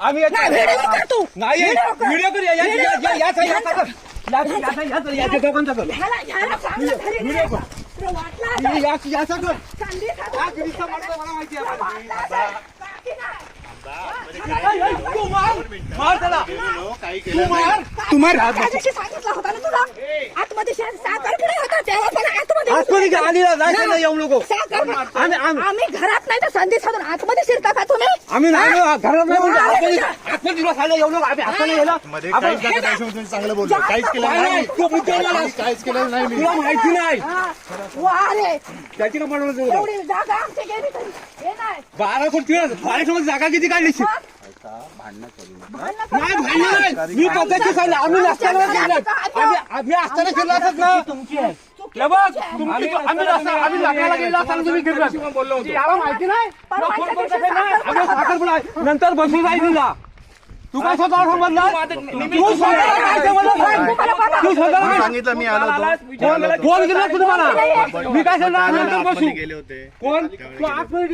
आम्ही नाही व्हिडिओ करूया याच्या दोघांचा कर याचा कर मला माहिती आहे आम्ही घरात नाही तर संधी साधून आतमध्ये शिरता का तुम्ही? आम्ही नाही घरात नाही आतमध्ये खायला येऊ नको आम्ही हाताने गेला चांगलं बोलतो काहीच केलं नाही काहीच केलं नाही तुला माहिती नाही त्याची एवढी जागा आमची गेली तरी हे नाही 12 कोटी जागा किती काढली मी पद्धती सांगितलं आम्ही नसताना आम्ही असताना फिरला असत ना तुमची आम्ही लग्नाला गेला असताना तुम्ही फिरला बोललो याला माहिती नाही साखरपुडा नंतर बसून जाईल तुला तू काय स्वतःवर सांगितलं मी आलो फोन केला तुम्हाला मी काय सांगणार नंतर बसू गेले होते कोण तू 8 मिनिट